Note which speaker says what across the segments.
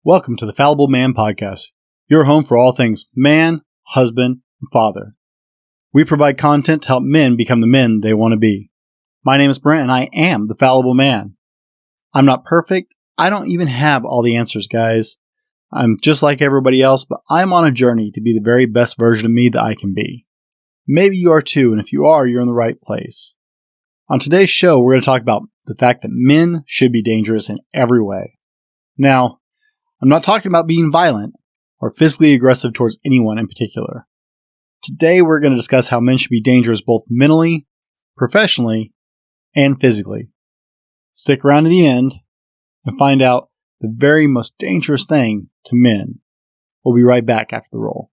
Speaker 1: Welcome to the Fallible Man Podcast, your home for all things man, husband, and father. We provide content to help men become the men they want to be. My name is Brent, and I am the Fallible Man. I'm not perfect. I don't even have all the answers, guys. I'm just like everybody else, but I'm on a journey to be the very best version of me that I can be. Maybe you are too, and if you are, you're in the right place. On today's show, we're going to talk about the fact that men should be dangerous in every way. Now, I'm not talking about being violent or physically aggressive towards anyone in particular. Today, we're going to discuss how men should be dangerous both mentally, professionally, and physically. Stick around to the end and find out the very most dangerous thing to men. We'll be right back after the roll.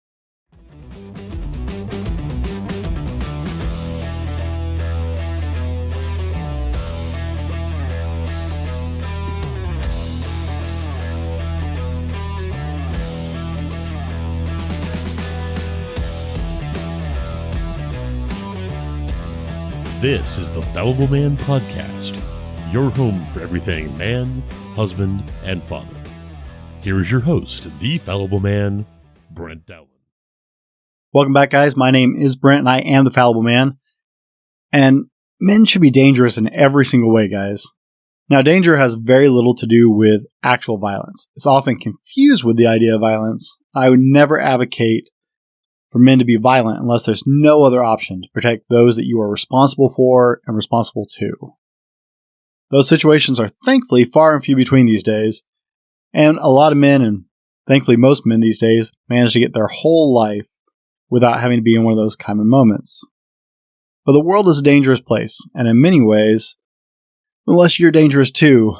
Speaker 2: This is the Fallible Man Podcast, your home for everything man, husband, and father. Here is your host, the Fallible Man, Brent Dowling.
Speaker 1: Welcome back, guys. My name is Brent, and I am the Fallible Man. And men should be dangerous in every single way, guys. Now, danger has very little to do with actual violence. It's often confused with the idea of violence. I would never advocate for men to be violent unless there's no other option to protect those that you are responsible for and responsible to. Those situations are thankfully far and few between these days, and a lot of men, and thankfully most men these days, manage to get their whole life without having to be in one of those kind of moments. But the world is a dangerous place, and in many ways, unless you're dangerous too,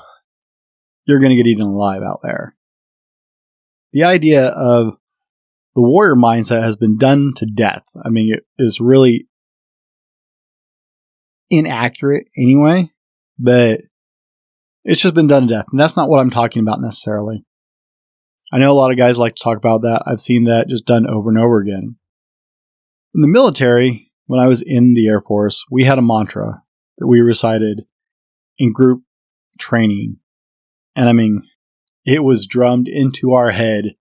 Speaker 1: you're going to get eaten alive out there. The idea of the warrior mindset has been done to death. I mean, it is really inaccurate anyway, but it's just been done to death. And that's not what I'm talking about necessarily. I know a lot of guys like to talk about that. I've seen that just done over and over again. In the military, when I was in the Air Force, we had a mantra that we recited in group training. And I mean, it was drummed into our head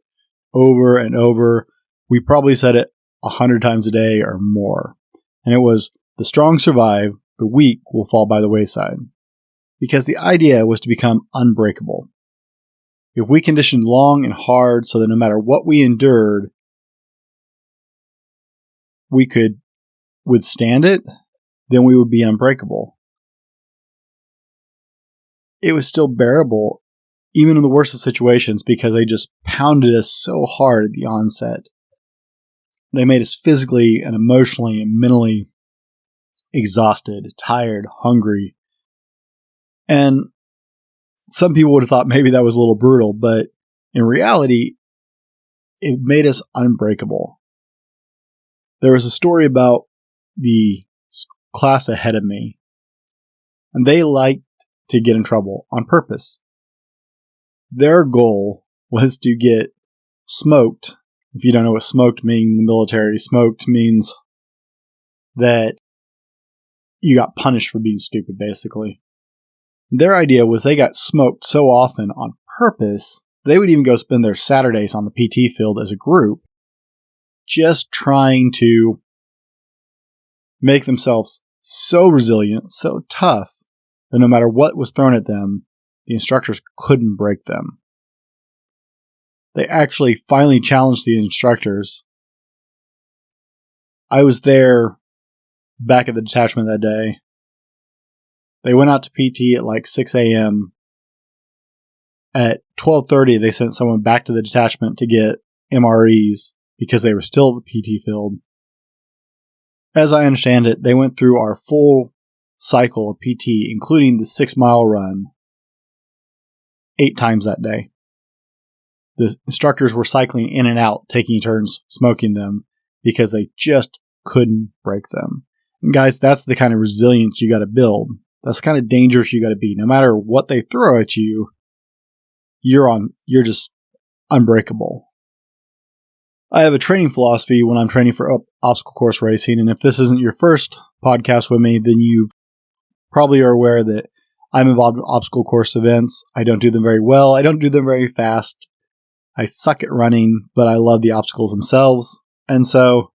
Speaker 1: over and over. We probably said it 100 times a day or more. And it was, the strong survive, the weak will fall by the wayside. Because the idea was to become unbreakable. If we conditioned long and hard so that no matter what we endured, we could withstand it, then we would be unbreakable. It was still bearable even in the worst of situations, because they just pounded us so hard at the onset. They made us physically and emotionally and mentally exhausted, tired, hungry. And some people would have thought maybe that was a little brutal, but in reality, it made us unbreakable. There was a story about the class ahead of me, and they liked to get in trouble on purpose. Their goal was to get smoked. If you don't know what smoked means in the military, smoked means that you got punished for being stupid, basically. Their idea was they got smoked so often on purpose, they would even go spend their Saturdays on the PT field as a group, just trying to make themselves so resilient, so tough, that no matter what was thrown at them, the instructors couldn't break them. They actually finally challenged the instructors. I was there back at the detachment that day. They went out to PT at like 6 a.m. At 12:30, they sent someone back to the detachment to get MREs because they were still at the PT field. As I understand it, they went through our full cycle of PT, including the 6-mile run, 8 times that day. The instructors were cycling in and out, taking turns smoking them because they just couldn't break them. And guys, that's the kind of resilience you got to build. That's the kind of dangerous you got to be. No matter what they throw at you, you're just unbreakable. I have a training philosophy when I'm training for obstacle course racing, and if this isn't your first podcast with me, then you probably are aware that I'm involved in obstacle course events. I don't do them very well. I don't do them very fast. I suck at running, but I love the obstacles themselves. And so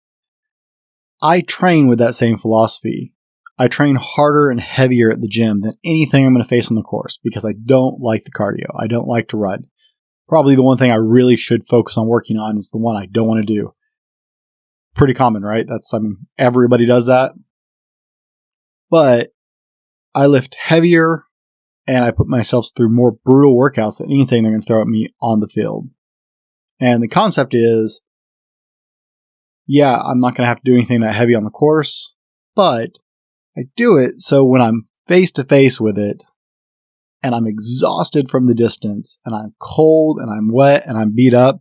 Speaker 1: I train with that same philosophy. I train harder and heavier at the gym than anything I'm going to face on the course because I don't like the cardio. I don't like to run. Probably the one thing I really should focus on working on is the one I don't want to do. Pretty common, right? Everybody does that. But I lift heavier and I put myself through more brutal workouts than anything they're going to throw at me on the field. And the concept is, yeah, I'm not going to have to do anything that heavy on the course, but I do it so when I'm face to face with it and I'm exhausted from the distance and I'm cold and I'm wet and I'm beat up,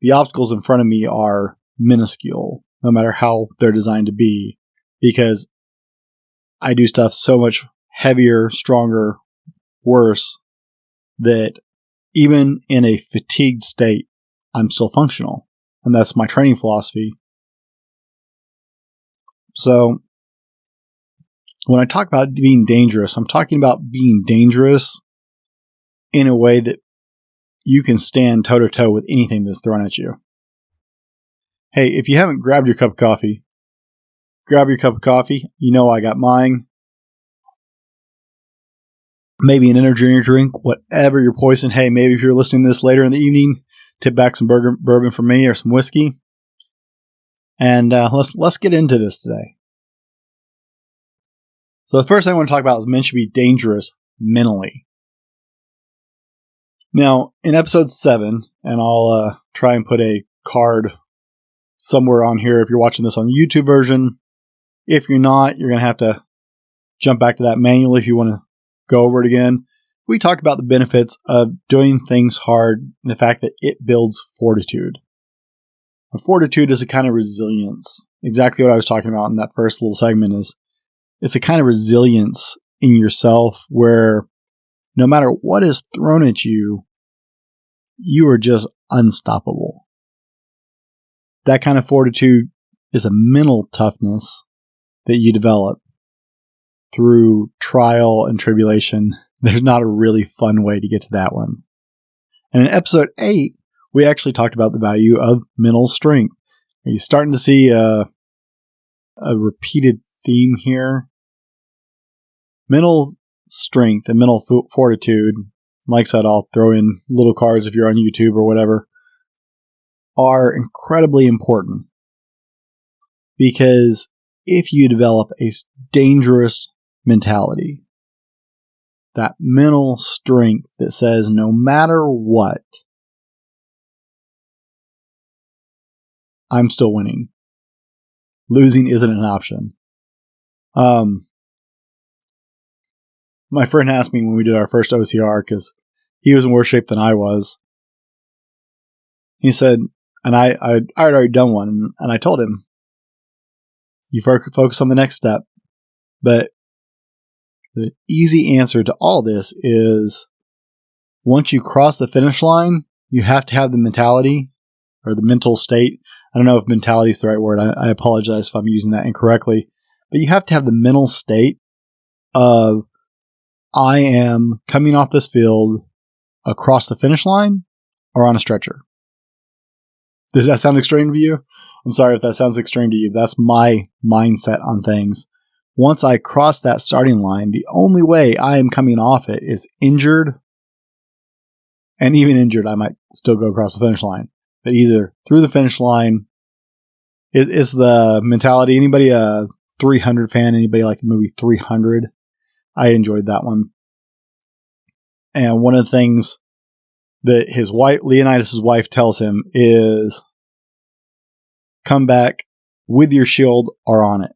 Speaker 1: the obstacles in front of me are minuscule, no matter how they're designed to be, because I do stuff so much heavier, stronger, worse, that even in a fatigued state, I'm still functional. And that's my training philosophy. So when I talk about being dangerous, I'm talking about being dangerous in a way that you can stand toe-to-toe with anything that's thrown at you. Hey, if you haven't grabbed your cup of coffee, grab your cup of coffee. You know I got mine. Maybe an energy drink, whatever your poison. Hey, maybe if you're listening to this later in the evening, tip back some bourbon for me or some whiskey. And let's get into this today. So the first thing I want to talk about is men should be dangerous mentally. Now, in episode 7, and I'll try and put a card somewhere on here if you're watching this on the YouTube version. If you're not, you're going to have to jump back to that manually if you want to go over it again. We talked about the benefits of doing things hard and the fact that it builds fortitude. And fortitude is a kind of resilience. Exactly what I was talking about in that first little segment is it's a kind of resilience in yourself where no matter what is thrown at you, you are just unstoppable. That kind of fortitude is a mental toughness that you develop through trial and tribulation. There's not a really fun way to get to that one. And in episode 8, we actually talked about the value of mental strength. Are you starting to see a repeated theme here? Mental strength and mental fortitude, like I said, I'll throw in little cards if you're on YouTube or whatever, are incredibly important. Because if you develop a dangerous mentality, that mental strength that says no matter what, I'm still winning. Losing isn't an option. My friend asked me when we did our first OCR, because he was in worse shape than I was. He said, and I had already done one, and I told him, you focus on the next step. But the easy answer to all this is once you cross the finish line, you have to have the mentality or the mental state. I don't know if mentality is the right word. I apologize if I'm using that incorrectly. But you have to have the mental state of, I am coming off this field across the finish line or on a stretcher. Does that sound extreme to you? I'm sorry if that sounds extreme to you. That's my mindset on things. Once I cross that starting line, the only way I am coming off it is injured. And even injured, I might still go across the finish line. But either through the finish line is the mentality. Anybody a 300 fan? Anybody like the movie 300? I enjoyed that one. And one of the things that his wife, Leonidas' wife, tells him is come back with your shield or on it,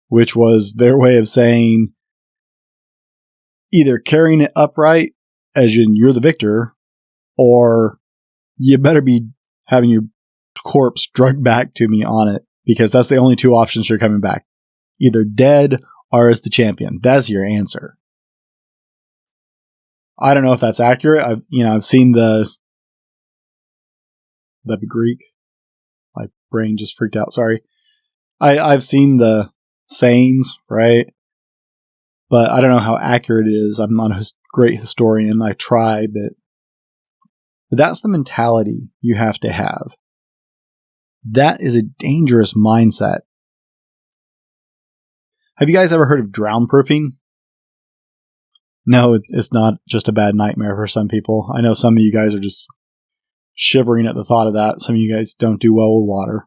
Speaker 1: which was their way of saying either carrying it upright, as in you're the victor, or you better be having your corpse dragged back to me on it, because that's the only two options you're coming back. Either dead or as the champion. That's your answer. I don't know if that's accurate. I've seen that'd be Greek. My brain just freaked out. Sorry. I've seen the sayings, right? But I don't know how accurate it is. I'm not a great historian. I try, but But that's the mentality you have to have. That is a dangerous mindset. Have you guys ever heard of drown proofing? No, it's not just a bad nightmare for some people. I know some of you guys are just shivering at the thought of that. Some of you guys don't do well with water.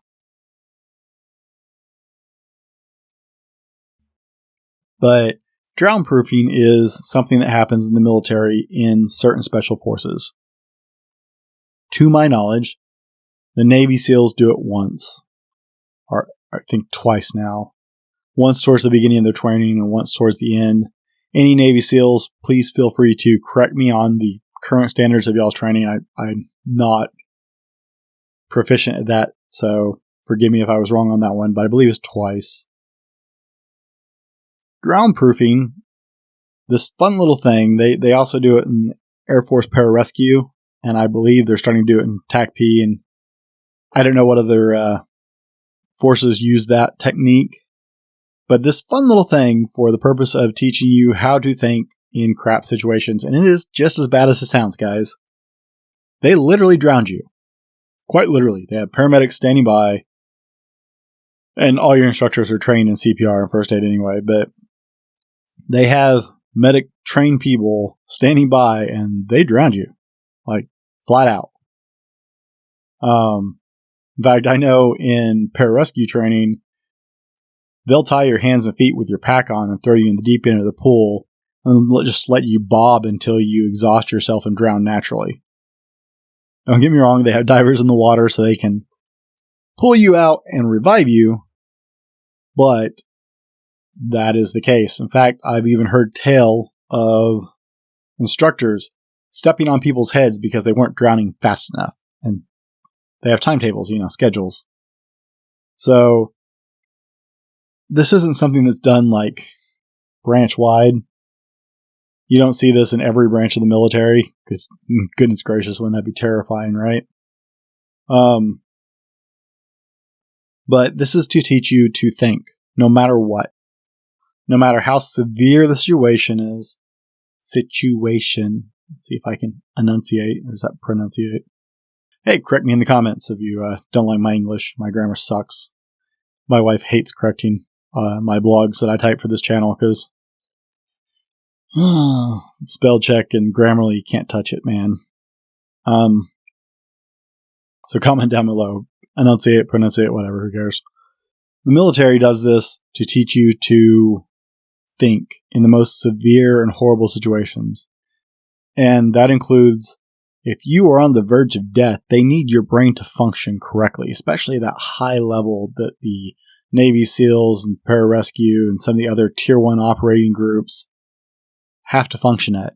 Speaker 1: But drown proofing is something that happens in the military in certain special forces. To my knowledge, the Navy SEALs do it once, or I think twice now. Once towards the beginning of their training and once towards the end. Any Navy SEALs, please feel free to correct me on the current standards of y'all's training. I'm not proficient at that, so forgive me if I was wrong on that one, but I believe it's twice. Drown proofing, this fun little thing, they also do it in Air Force Pararescue, and I believe they're starting to do it in TACP, and I don't know what other forces use that technique. But this fun little thing for the purpose of teaching you how to think in crap situations, and it is just as bad as it sounds, guys. They literally drowned you. Quite literally. They have paramedics standing by, and all your instructors are trained in CPR and first aid anyway, but they have medic-trained people standing by, and they drowned you. Like, flat out. In fact, I know in pararescue training, they'll tie your hands and feet with your pack on and throw you in the deep end of the pool and just let you bob until you exhaust yourself and drown naturally. Don't get me wrong, they have divers in the water so they can pull you out and revive you, but that is the case. In fact, I've even heard tale of instructors stepping on people's heads because they weren't drowning fast enough. And they have timetables, schedules. So this isn't something that's done like branch wide. You don't see this in every branch of the military. Goodness gracious, wouldn't that be terrifying, right? But this is to teach you to think, no matter what. No matter how severe the situation is. Situation. Let's see if I can enunciate, or is that pronunciate? Hey, correct me in the comments if you don't like my English. My grammar sucks. My wife hates correcting my blogs that I type for this channel because spell check and Grammarly, can't touch it, man. So comment down below. Enunciate, pronunciate, whatever, who cares. The military does this to teach you to think in the most severe and horrible situations. And that includes, if you are on the verge of death, they need your brain to function correctly, especially that high level that the Navy SEALs and pararescue and some of the other Tier 1 operating groups have to function at.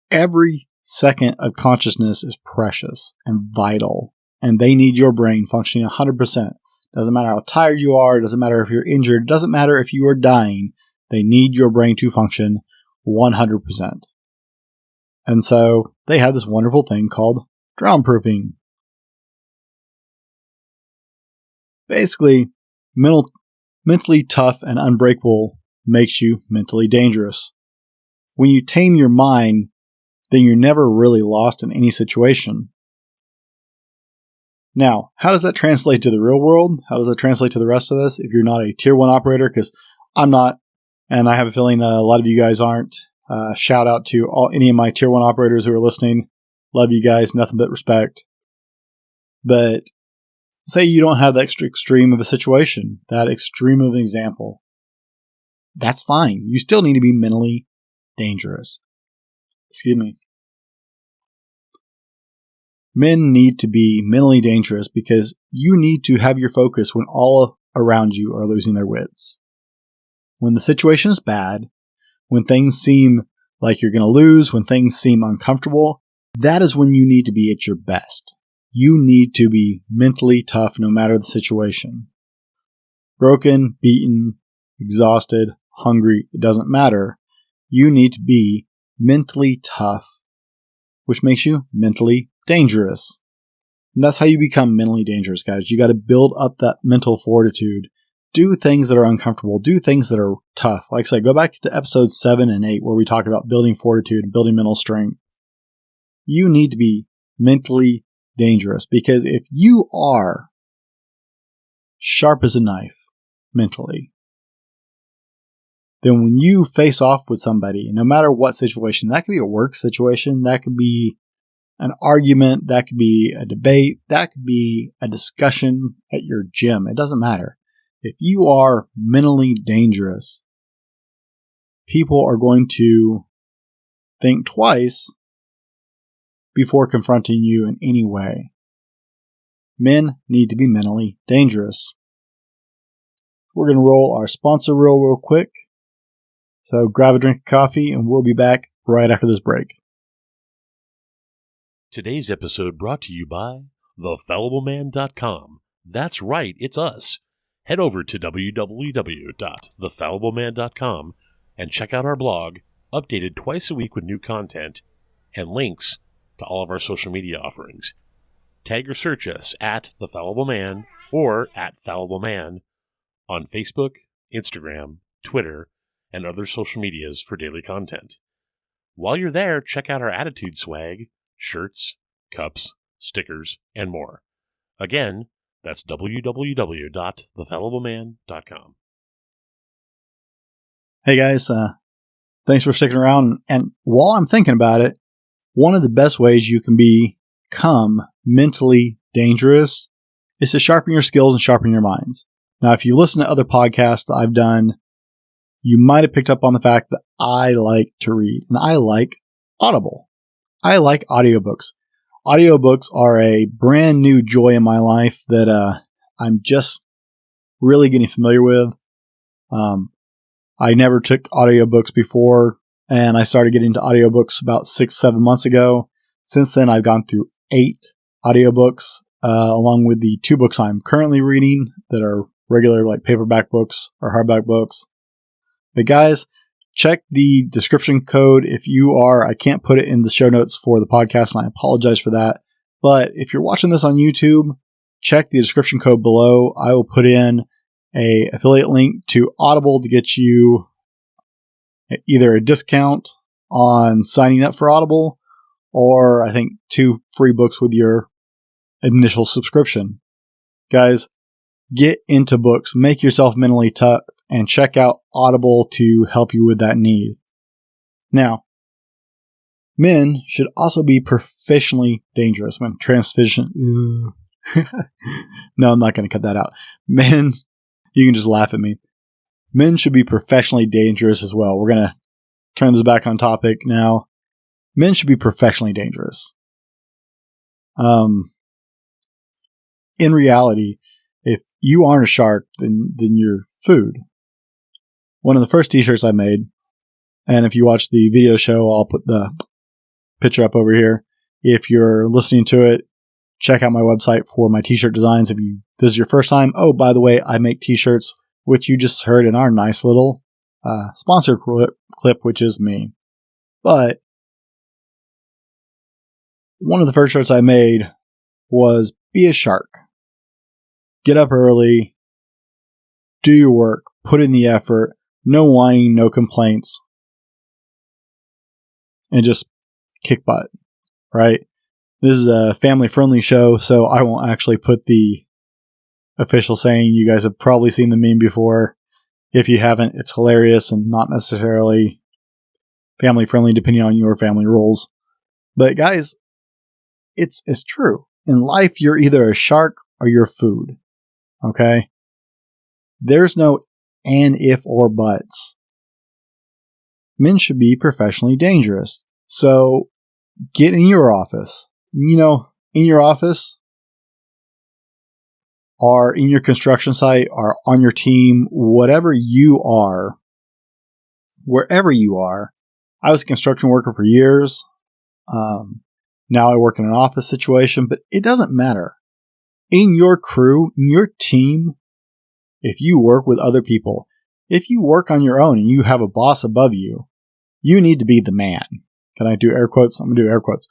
Speaker 1: Every second of consciousness is precious and vital, and they need your brain functioning 100%. Doesn't matter how tired you are, doesn't matter if you're injured, doesn't matter if you are dying, they need your brain to function 100%. And so they have this wonderful thing called drown proofing. Basically, mentally tough and unbreakable makes you mentally dangerous. When you tame your mind, then you're never really lost in any situation. Now, how does that translate to the real world? How does that translate to the rest of us if you're not a Tier 1 operator? Because I'm not, and I have a feeling a lot of you guys aren't. Shout out to any of my Tier 1 operators who are listening. Love you guys, nothing but respect. But say you don't have the extra extreme of a situation, that extreme of an example. That's fine. You still need to be mentally dangerous. Excuse me. Men need to be mentally dangerous because you need to have your focus when all around you are losing their wits. When the situation is bad, when things seem like you're going to lose, when things seem uncomfortable, that is when you need to be at your best. You need to be mentally tough no matter the situation. Broken, beaten, exhausted, hungry, it doesn't matter. You need to be mentally tough, which makes you mentally dangerous. And that's how you become mentally dangerous, guys. You got to build up that mental fortitude. Do things that are uncomfortable. Do things that are tough. Like I said, go back to episodes 7 and 8 where we talk about building fortitude and building mental strength. you need to be mentally dangerous, because if you are sharp as a knife mentally, then when you face off with somebody, no matter what situation, that could be a work situation, that could be an argument, that could be a debate, that could be a discussion at your gym. It doesn't matter. If you are mentally dangerous, people are going to think twice before confronting you in any way. Men need to be mentally dangerous. We're going to roll our sponsor reel real quick. So grab a drink of coffee and we'll be back right after this break.
Speaker 2: Today's episode brought to you by thefallibleman.com. That's right, it's us. Head over to www.thefallibleman.com and check out our blog, updated twice a week with new content and links to all of our social media offerings. Tag or search us at The Fallible Man or at Fallible Man on Facebook, Instagram, Twitter, and other social medias for daily content. While you're there, check out our attitude swag, shirts, cups, stickers, and more. Again, that's www.thefallibleman.com.
Speaker 1: Hey guys, thanks for sticking around. And while I'm thinking about it, one of the best ways you can become mentally dangerous is to sharpen your skills and sharpen your minds. Now, if you listen to other podcasts I've done, you might have picked up on the fact that I like to read, and I like Audible. I like audiobooks. Audiobooks are a brand new joy in my life that I'm just really getting familiar with. I never took audiobooks before, and I started getting into audiobooks about 6-7 months ago. Since then, I've gone through 8 audiobooks, along with the 2 books I'm currently reading that are regular, like paperback books or hardback books. But guys, check the description code if you are. I can't put it in the show notes for the podcast, and I apologize for that. But if you're watching this on YouTube, check the description code below. I will put in a affiliate link to Audible to get you either a discount on signing up for Audible, or I think 2 free books with your initial subscription. Guys, get into books, make yourself mentally tough, and check out Audible to help you with that need. Now, men should also be professionally dangerous. No, I'm not going to cut that out. Men, you can just laugh at me. Men should be professionally dangerous as well. We're going to turn this back on topic now. Men should be professionally dangerous. In reality, if you aren't a shark, then you're food. One of the first t-shirts I made, and if you watch the video show, I'll put the picture up over here. If you're listening to it, check out my website for my t-shirt designs. If this is your first time, oh, by the way, I make t-shirts, which you just heard in our nice little sponsor clip, which is me. But one of the first shirts I made was be a shark. Get up early, do your work, put in the effort, no whining, no complaints, and just kick butt, right? This is a family-friendly show, so I won't actually put the official saying. You guys have probably seen the meme before. If you haven't, it's hilarious and not necessarily family-friendly depending on your family rules. But guys, it's true. In life, you're either a shark or you're food, okay? There's no and, if, or buts. Men should be professionally dangerous. So get in your office. In your office or in your construction site or on your team, whatever you are, wherever you are. I was a construction worker for years. Now I work in an office situation, but it doesn't matter. In your crew, in your team, if you work with other people, if you work on your own and you have a boss above you, you need to be the man. Can I do air quotes? I'm going to do air quotes.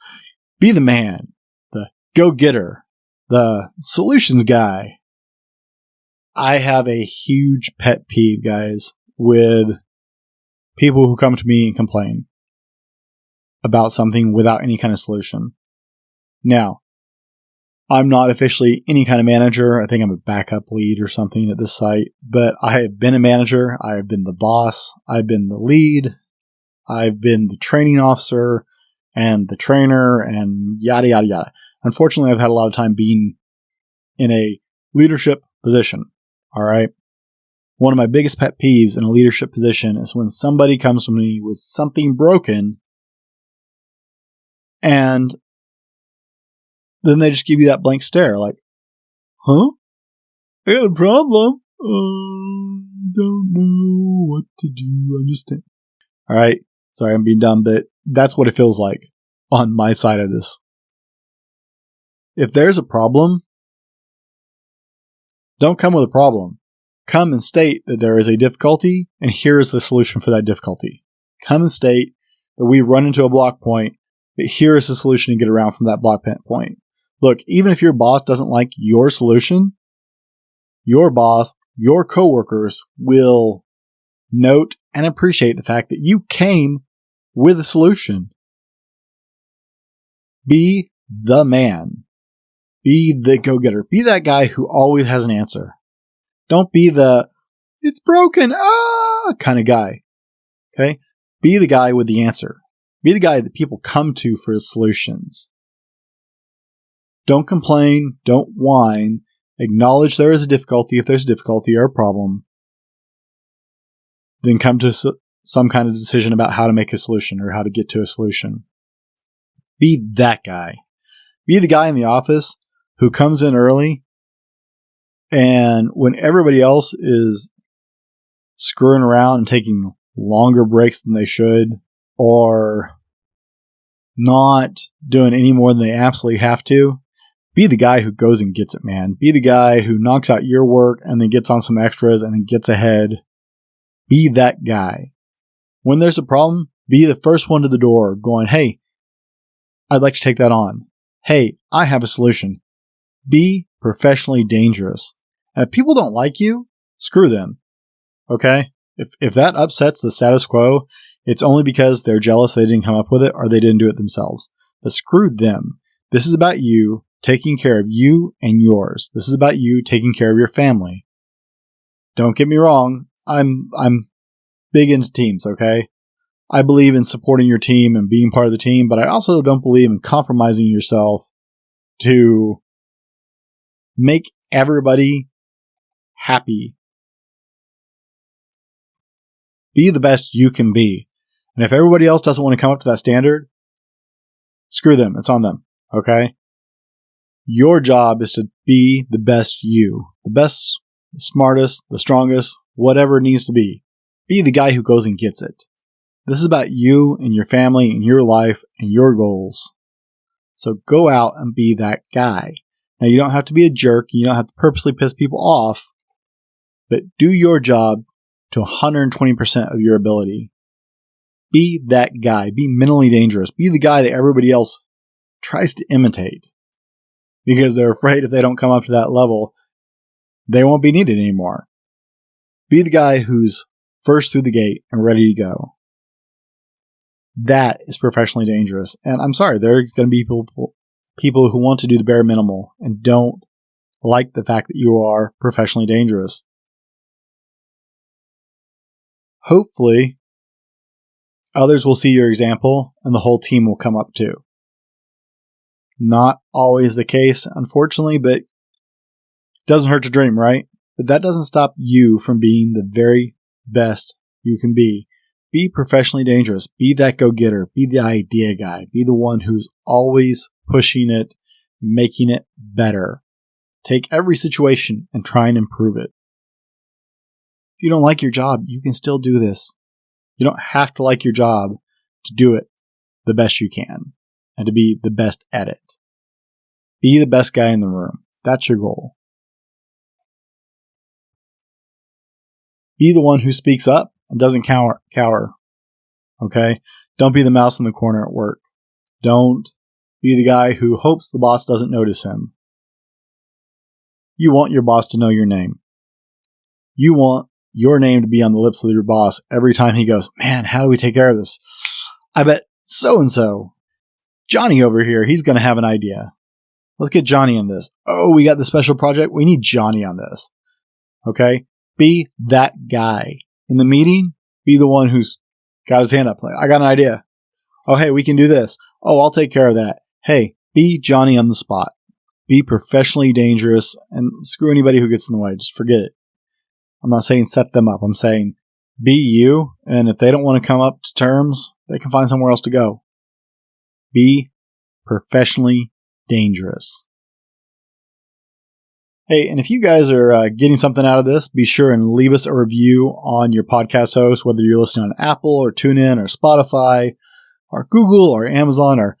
Speaker 1: Be the man, the go-getter, the solutions guy. I have a huge pet peeve, guys, with people who come to me and complain. about something without any kind of solution. Now, I'm not officially any kind of manager. I think I'm a backup lead or something at this site, but I have been a manager. I have been the boss. I've been the lead. I've been the training officer and the trainer and yada, yada, yada. Unfortunately, I've had a lot of time being in a leadership position. All right. One of my biggest pet peeves in a leadership position is when somebody comes to me with something broken and then they just give you that blank stare like, huh? I got a problem. Don't know what to do. Understand. All right. Sorry, I'm being dumb, but that's what it feels like on my side of this. If there's a problem, don't come with a problem. Come and state that there is a difficulty, and here is the solution for that difficulty. Come and state that we run into a block point, but here is the solution to get around from that block point. Look, even if your boss doesn't like your solution, your boss, your coworkers will note and appreciate the fact that you came with a solution. Be the man. Be the go-getter. Be that guy who always has an answer. Don't be the, it's broken, kind of guy. Okay? Be the guy with the answer. Be the guy that people come to for solutions. Don't complain. Don't whine. Acknowledge there is a difficulty. If there's a difficulty or a problem, then come to some kind of decision about how to make a solution or how to get to a solution. Be that guy. Be the guy in the office who comes in early, and when everybody else is screwing around and taking longer breaks than they should, or not doing any more than they absolutely have to, be the guy who goes and gets it, man. Be the guy who knocks out your work and then gets on some extras and then gets ahead. Be that guy. When there's a problem, be the first one to the door going, hey, I'd like to take that on. Hey, I have a solution. Be professionally dangerous. And if people don't like you, screw them. Okay? If that upsets the status quo, it's only because they're jealous they didn't come up with it or they didn't do it themselves. But screw them. This is about you taking care of you and yours. This is about you taking care of your family. Don't get me wrong. I'm big into teams, okay? I believe in supporting your team and being part of the team, but I also don't believe in compromising yourself to make everybody happy. Be the best you can be. And if everybody else doesn't want to come up to that standard, screw them. It's on them. Okay? Your job is to be the best you. The best, the smartest, the strongest, whatever it needs to be. Be the guy who goes and gets it. This is about you and your family and your life and your goals. So go out and be that guy. Now, you don't have to be a jerk. You don't have to purposely piss people off. But do your job to 120% of your ability. Be that guy. Be mentally dangerous. Be the guy that everybody else tries to imitate. Because they're afraid if they don't come up to that level, they won't be needed anymore. Be the guy who's first through the gate and ready to go. That is professionally dangerous. And I'm sorry, there are going to be people who want to do the bare minimal and don't like the fact that you are professionally dangerous. Hopefully, others will see your example and the whole team will come up too. Not always the case, unfortunately, but it doesn't hurt to dream, right? But that doesn't stop you from being the very best you can be. Be professionally dangerous. Be that go-getter. Be the idea guy. Be the one who's always pushing it, making it better. Take every situation and try and improve it. If you don't like your job, you can still do this. You don't have to like your job to do it the best you can and to be the best at it. Be the best guy in the room. That's your goal. Be the one who speaks up and doesn't cower. Okay? Don't be the mouse in the corner at work. Don't be the guy who hopes the boss doesn't notice him. You want your boss to know your name. You want your name to be on the lips of your boss every time he goes, man, how do we take care of this? I bet so-and-so, Johnny over here, he's going to have an idea. Let's get Johnny in this. Oh, we got the special project. We need Johnny on this. Okay? Be that guy. In the meeting, be the one who's got his hand up. Like, I got an idea. Oh, hey, we can do this. Oh, I'll take care of that. Hey, be Johnny on the spot. Be professionally dangerous and screw anybody who gets in the way. Just forget it. I'm not saying set them up. I'm saying be you, and if they don't want to come up to terms, they can find somewhere else to go. Be professionally dangerous. Hey, and if you guys are getting something out of this, be sure and leave us a review on your podcast host, whether you're listening on Apple or TuneIn or Spotify or Google or Amazon or...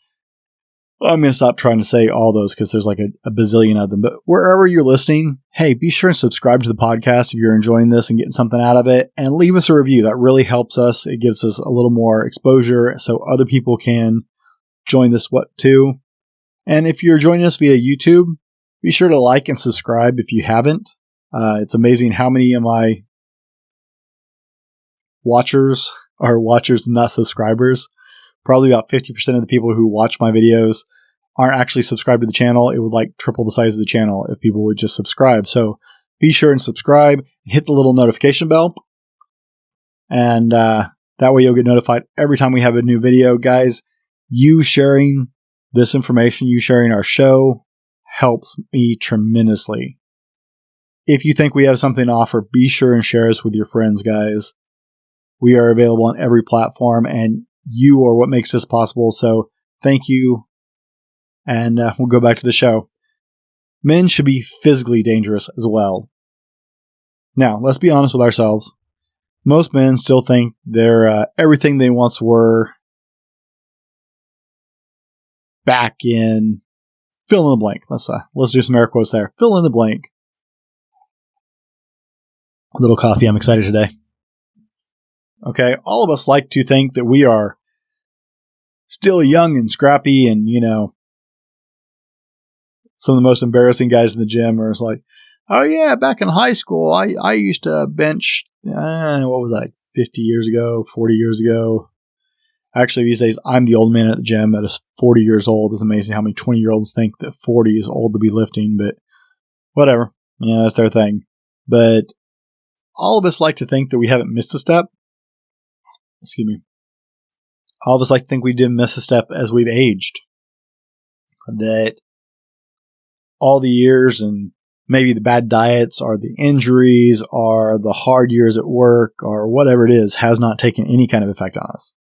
Speaker 1: I'm going to stop trying to say all those because there's like a bazillion of them. But wherever you're listening, hey, be sure and subscribe to the podcast if you're enjoying this and getting something out of it. And leave us a review. That really helps us. It gives us a little more exposure so other people can join this too. And if you're joining us via YouTube, be sure to like and subscribe if you haven't. It's amazing how many of my watchers are watchers, not subscribers. Probably about 50% of the people who watch my videos aren't actually subscribed to the channel. It would like triple the size of the channel if people would just subscribe. So be sure and subscribe, hit the little notification bell, and that way you'll get notified every time we have a new video. Guys, you sharing this information, you sharing our show helps me tremendously. If you think we have something to offer, be sure and share us with your friends, guys. We are available on every platform, and you are what makes this possible. So thank you. And we'll go back to the show. Men should be physically dangerous as well. Now, let's be honest with ourselves. Most men still think they're everything they once were back in fill in the blank. Let's do some air quotes there. Fill in the blank. A little coffee. I'm excited today. Okay, all of us like to think that we are still young and scrappy and, some of the most embarrassing guys in the gym are like, oh yeah, back in high school, I used to bench, what was that, 50 years ago, 40 years ago. Actually, these days, I'm the old man at the gym that is 40 years old. It's amazing how many 20-year-olds think that 40 is old to be lifting, but whatever. That's their thing. But all of us like to think that we haven't missed a step. Excuse me. All of us like to think we didn't miss a step as we've aged. That all the years and maybe the bad diets or the injuries or the hard years at work or whatever it is has not taken any kind of effect on us.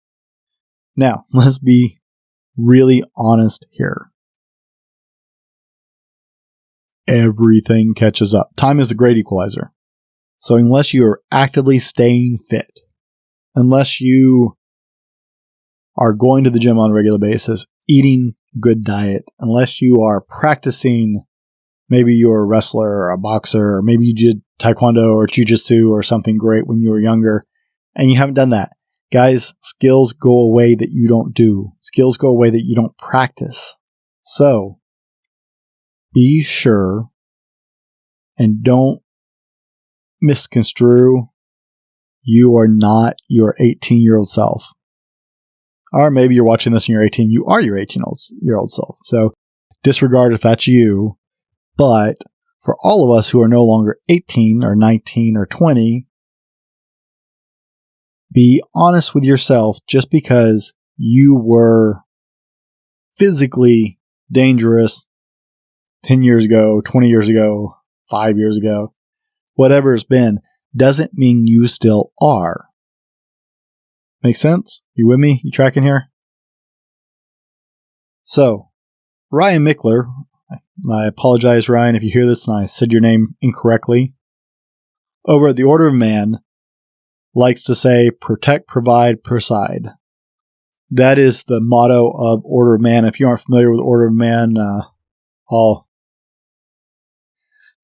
Speaker 1: Now, let's be really honest here. Everything catches up. Time is the great equalizer. So unless you are actively staying fit, unless you are going to the gym on a regular basis, eating good diet, unless you are practicing, maybe you're a wrestler or a boxer, or maybe you did taekwondo or jiu-jitsu or something great when you were younger, and you haven't done that. Guys, skills go away that you don't do. Skills go away that you don't practice. So, be sure and don't misconstrue you are not your 18-year-old self. Or maybe you're watching this and you're 18. You are your 18-year-old self. So disregard if that's you. But for all of us who are no longer 18 or 19 or 20, be honest with yourself. Just because you were physically dangerous 10 years ago, 20 years ago, 5 years ago, whatever it's been, doesn't mean you still are. Make sense? You with me? You tracking here? So, Ryan Mickler, I apologize, Ryan, if you hear this and I said your name incorrectly, over at the Order of Man, likes to say, protect, provide, preside. That is the motto of Order of Man. If you aren't familiar with Order of Man, I'll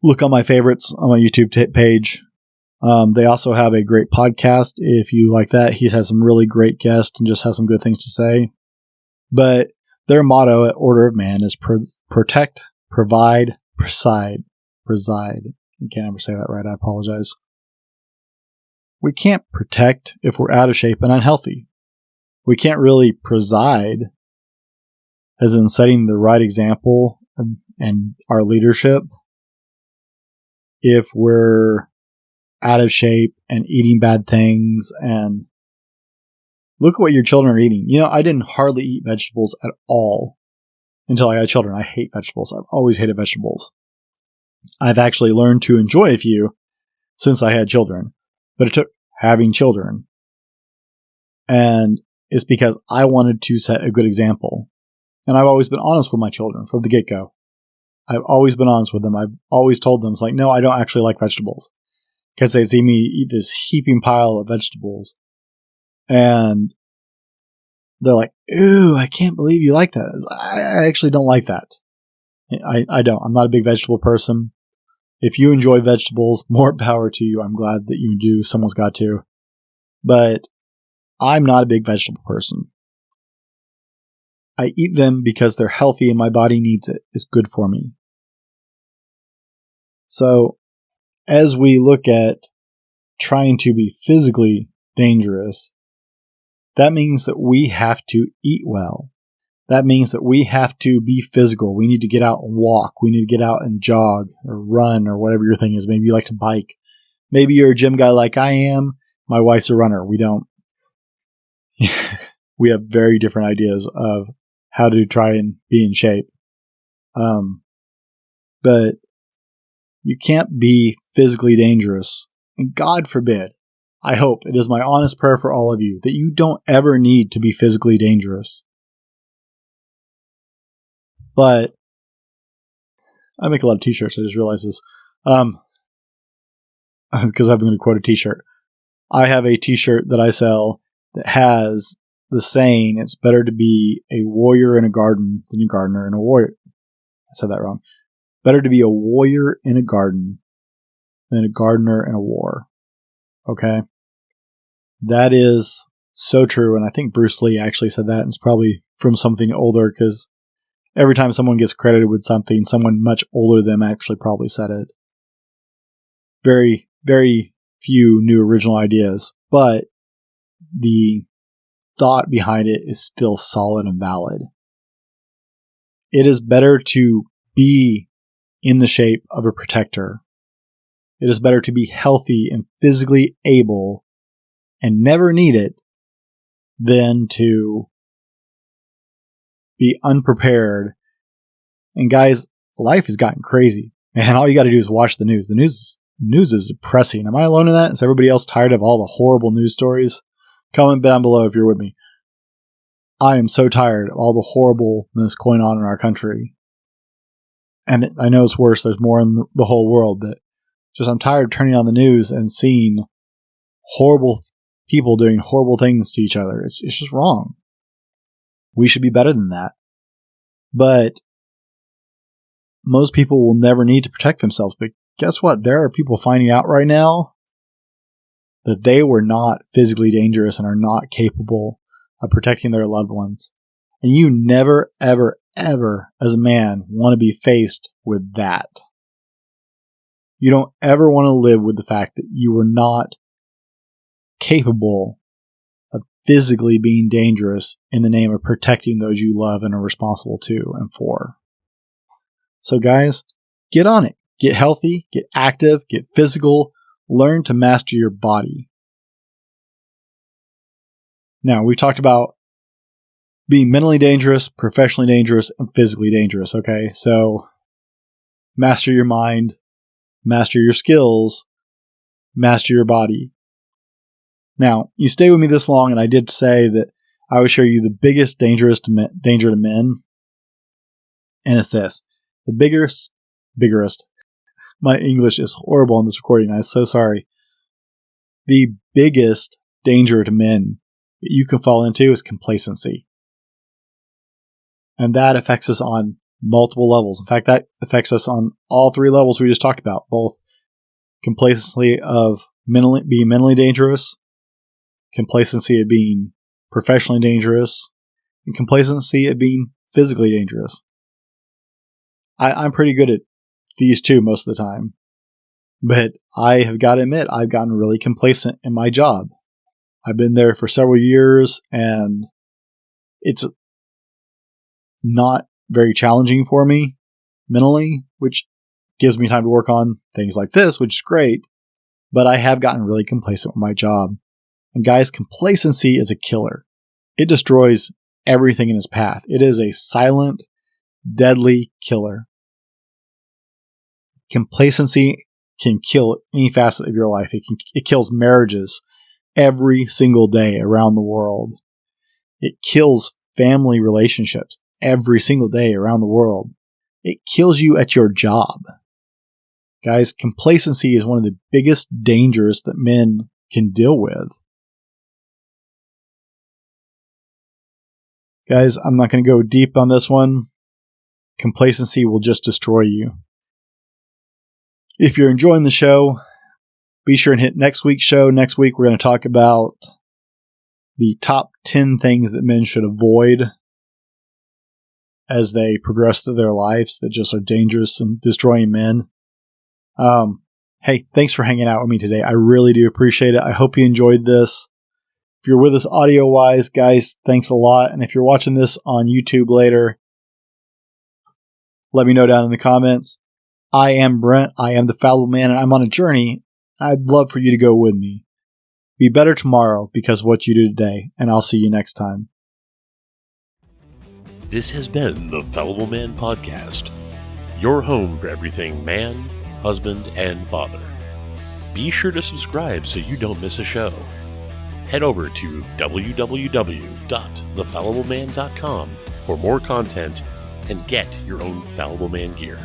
Speaker 1: look on my favorites on my YouTube page. They also have a great podcast. If you like that, he has some really great guests and just has some good things to say. But their motto at Order of Man is protect, provide, preside. Preside. I can't ever say that right. I apologize. We can't protect if we're out of shape and unhealthy. We can't really preside, as in setting the right example and our leadership, if we're out of shape and eating bad things. And look at what your children are eating. I didn't hardly eat vegetables at all until I had children. I hate vegetables. I've always hated vegetables. I've actually learned to enjoy a few since I had children, but it took having children. And it's because I wanted to set a good example. And I've always been honest with my children from the get-go. I've always been honest with them. I've always told them, it's like, no, I don't actually like vegetables. Because they see me eat this heaping pile of vegetables. And they're like, ooh, I can't believe you like that. I actually don't like that. I don't. I'm not a big vegetable person. If you enjoy vegetables, more power to you. I'm glad that you do. Someone's got to. But I'm not a big vegetable person. I eat them because they're healthy and my body needs it. It's good for me. So, as we look at trying to be physically dangerous, that means that we have to eat well. That means that we have to be physical. We need to get out and walk. We need to get out and jog or run or whatever your thing is. Maybe you like to bike. Maybe you're a gym guy like I am. My wife's a runner. We don't. We have very different ideas of how to try and be in shape. But you can't be physically dangerous. And God forbid, I hope, it is my honest prayer for all of you, that you don't ever need to be physically dangerous. But I make a lot of t-shirts, I just realized this. Because I'm going to quote a t-shirt. I have a t-shirt that I sell that has the saying, it's better to be a warrior in a garden than a gardener in a warrior. I said that wrong. Better to be a warrior in a garden than a gardener in a war. Okay? That is so true, and I think Bruce Lee actually said that, and it's probably from something older, because every time someone gets credited with something, someone much older than them actually probably said it. Very, very few new original ideas, but the thought behind it is still solid and valid. It is better to be in the shape of a protector. It is better to be healthy and physically able and never need it than to be unprepared. And guys, life has gotten crazy. And all you got to do is watch the news. The news is depressing. Am I alone in that? Is everybody else tired of all the horrible news stories? Comment down below if you're with me. I am so tired of all the horribleness going on in our country. And I know it's worse. There's more in the whole world. But just I'm tired of turning on the news and seeing horrible people doing horrible things to each other. It's just wrong. We should be better than that. But most people will never need to protect themselves. But guess what? There are people finding out right now that they were not physically dangerous and are not capable of protecting their loved ones. And you never, ever, ever, as a man, want to be faced with that. You don't ever want to live with the fact that you were not capable of physically being dangerous in the name of protecting those you love and are responsible to and for. So guys, get on it. Get healthy, get active, get physical, learn to master your body. Now, we talked about being mentally dangerous, professionally dangerous, and physically dangerous, okay? So, master your mind, master your skills, master your body. Now, you stay with me this long, and I did say that I would show you the biggest danger to men, and it's this. The biggest, my English is horrible on this recording, I'm so sorry. The biggest danger to men that you can fall into is complacency. And that affects us on multiple levels. In fact, that affects us on all three levels we just talked about, both complacency of being mentally dangerous, complacency of being professionally dangerous, and complacency of being physically dangerous. I'm pretty good at these two most of the time, but I have got to admit I've gotten really complacent in my job. I've been there for several years, and it's not very challenging for me mentally, which gives me time to work on things like this, which is great. But I have gotten really complacent with my job. And guys, complacency is a killer. It destroys everything in its path. It is a silent, deadly killer. Complacency can kill any facet of your life. It kills marriages every single day around the world. It kills family relationships every single day around the world. It kills you at your job. Guys, complacency is one of the biggest dangers that men can deal with. Guys, I'm not going to go deep on this one. Complacency will just destroy you. If you're enjoying the show, be sure and hit next week's show. Next week, we're going to talk about the top 10 things that men should avoid as they progress through their lives that just are dangerous and destroying men. Hey, thanks for hanging out with me today. I really do appreciate it. I hope you enjoyed this. If you're with us audio-wise, guys, thanks a lot. And if you're watching this on YouTube later, let me know down in the comments. I am Brent. I am the Fallible Man, and I'm on a journey. I'd love for you to go with me. Be better tomorrow because of what you do today, and I'll see you next time.
Speaker 2: This has been the Fallible Man Podcast, your home for everything man, husband, and father. Be sure to subscribe so you don't miss a show. Head over to www.thefallibleman.com for more content and get your own Fallible Man gear.